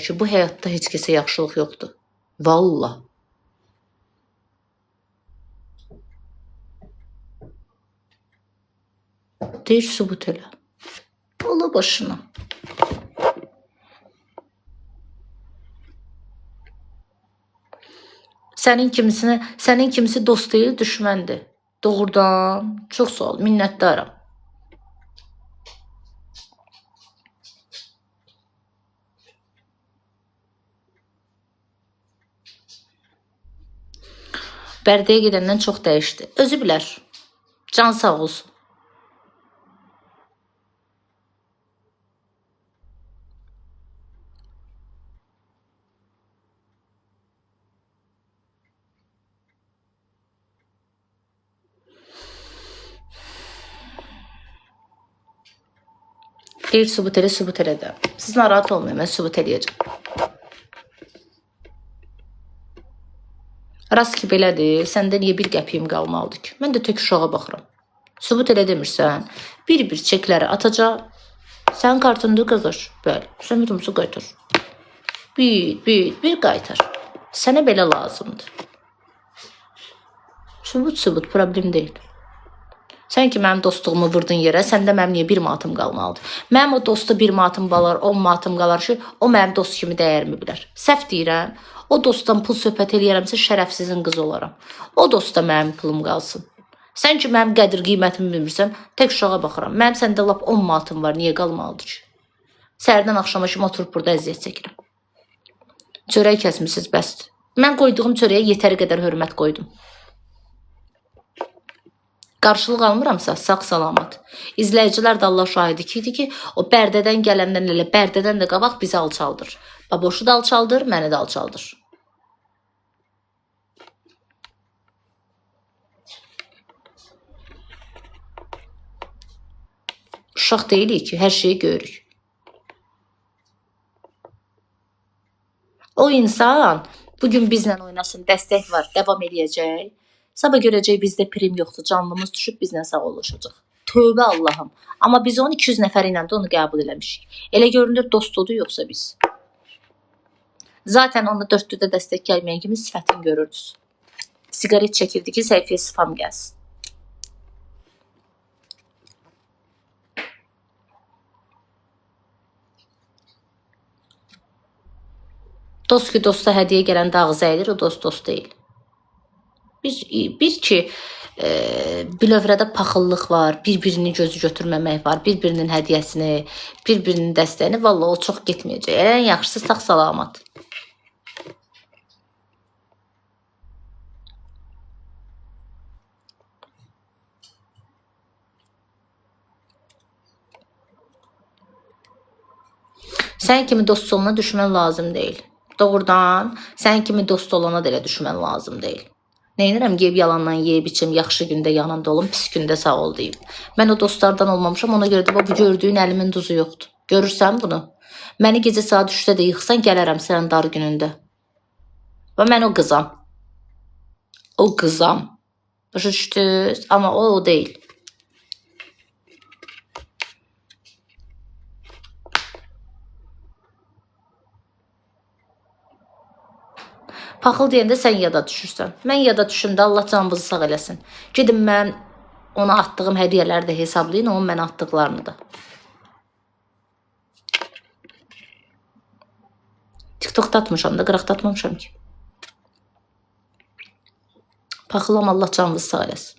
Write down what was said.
ki, bu həyatda heç kəsə yaxşılıq yoxdur. Vallah. Deyir, sübut elə. Ola başına. Sənin kimisi dost deyil, düşməndir. Doğrudan, çox sağ ol, minnətdaram. Bərdəyə gedəndən çox dəyişdi. Özü bilər. Can sağ olsun. Deyir, sübut elə də. Siz narahat olmayın, mən sübut eləyəcəm. Rast ki, belədir, səndə niyə bir qəpiyim qalmalıdır ki? Mən də tök uşağa baxıram. Sübut elə demirsən, bir çekləri atacaq, sənin kartında qığır. Bəli, sən bütümüzü qaytar. Bir qaytar. Sənə belə lazımdır. Sübut, problem deyil. Sən ki, mənim dostluğumu vurdun yerə, səndə mənim niyə 1 manatım qalmalıdır? Mənim o dosta 1 manatım qalar, 10 manatım qalar ki, o mənim dost kimi dəyərimi bilər. Səhv deyirəm, o dostdan pul söhbət eləyərəmsə şərəfsizin qızı olaram. O dosta mənim pulum qalsın. Sən ki, mənim qədir qiymətimi bilmirsən, tək uşağa baxıram. Mənim səndə lap 10 manatım var, niyə qalmalıdır ki? Səhərdən axşama kimi oturub burada əziyyət çəkirəm. Çörək kəsmişsiniz, bəsdir. Mən qoyduğum çörəyə yetəri qədər hörmət qoydum. Qarşılıq almıramsa, sağ salamat. İzləyicilər də Allah şahidi ki, o Bərdədən gələndən elə Bərdədən də qabaq bizi alçaldır. Baboşu da alçaldır, məni də alçaldır. Uşaq deyilik ki, hər şeyi görürük. O insan bugün bizlə oynasın, dəstək var, devam edəcək. Sabah görəcək bizdə prim yoxdur, canlımız düşüb bizlə sağollaşacaq. Tövbə Allahım. Amma biz onu 200 nəfər ilə də onu qəbul eləmişik. Elə görünür dostudur yoxsa biz. Zaten onda 4-də dəstək gəlməyən kimi sifətini görürdünüz. Sigaret çəkirdi ki, səhifəyə spam gəlsin. Dost ki, dosta hədiyyə gələn ağzı əyilir, o dost deyil. Bir ki, bilövrədə paxıllıq var, bir-birinin gözü götürməmək var, bir-birinin hədiyyəsini, bir-birinin dəstəyini, vallahi o çox getməyəcək. Ən yaxşısı sağ salamat. Sən kimi dost olana düşmən lazım deyil. Doğrudan, sən kimi dost olana da elə düşmən lazım deyil. Neynirəm, yeyib yalandan yeyib içim, yaxşı gündə yanında olum, pis gündə sağ ol deyim. Mən o dostlardan olmamışam, ona görə də bu gördüyün əlimin duzu yoxdur. Görürsən bunu? Məni gecə saat 3-də də yıxsan, gələrəm sənin dar günündə. Və mən o qızam. O qızam. Başa düşdünüz? Amma o deyil. Paxıl deyəndə sən yada düşürsən. Mən yada düşümdə Allah canımızı sağ eləsin. Gedim mən ona attığım hədiyyələri də hesablayın, onun mənə atdıqlarını da. TikTok'da atmışam da, qıraqda atmamışam ki. Paxılam Allah canımızı sağ eləsin.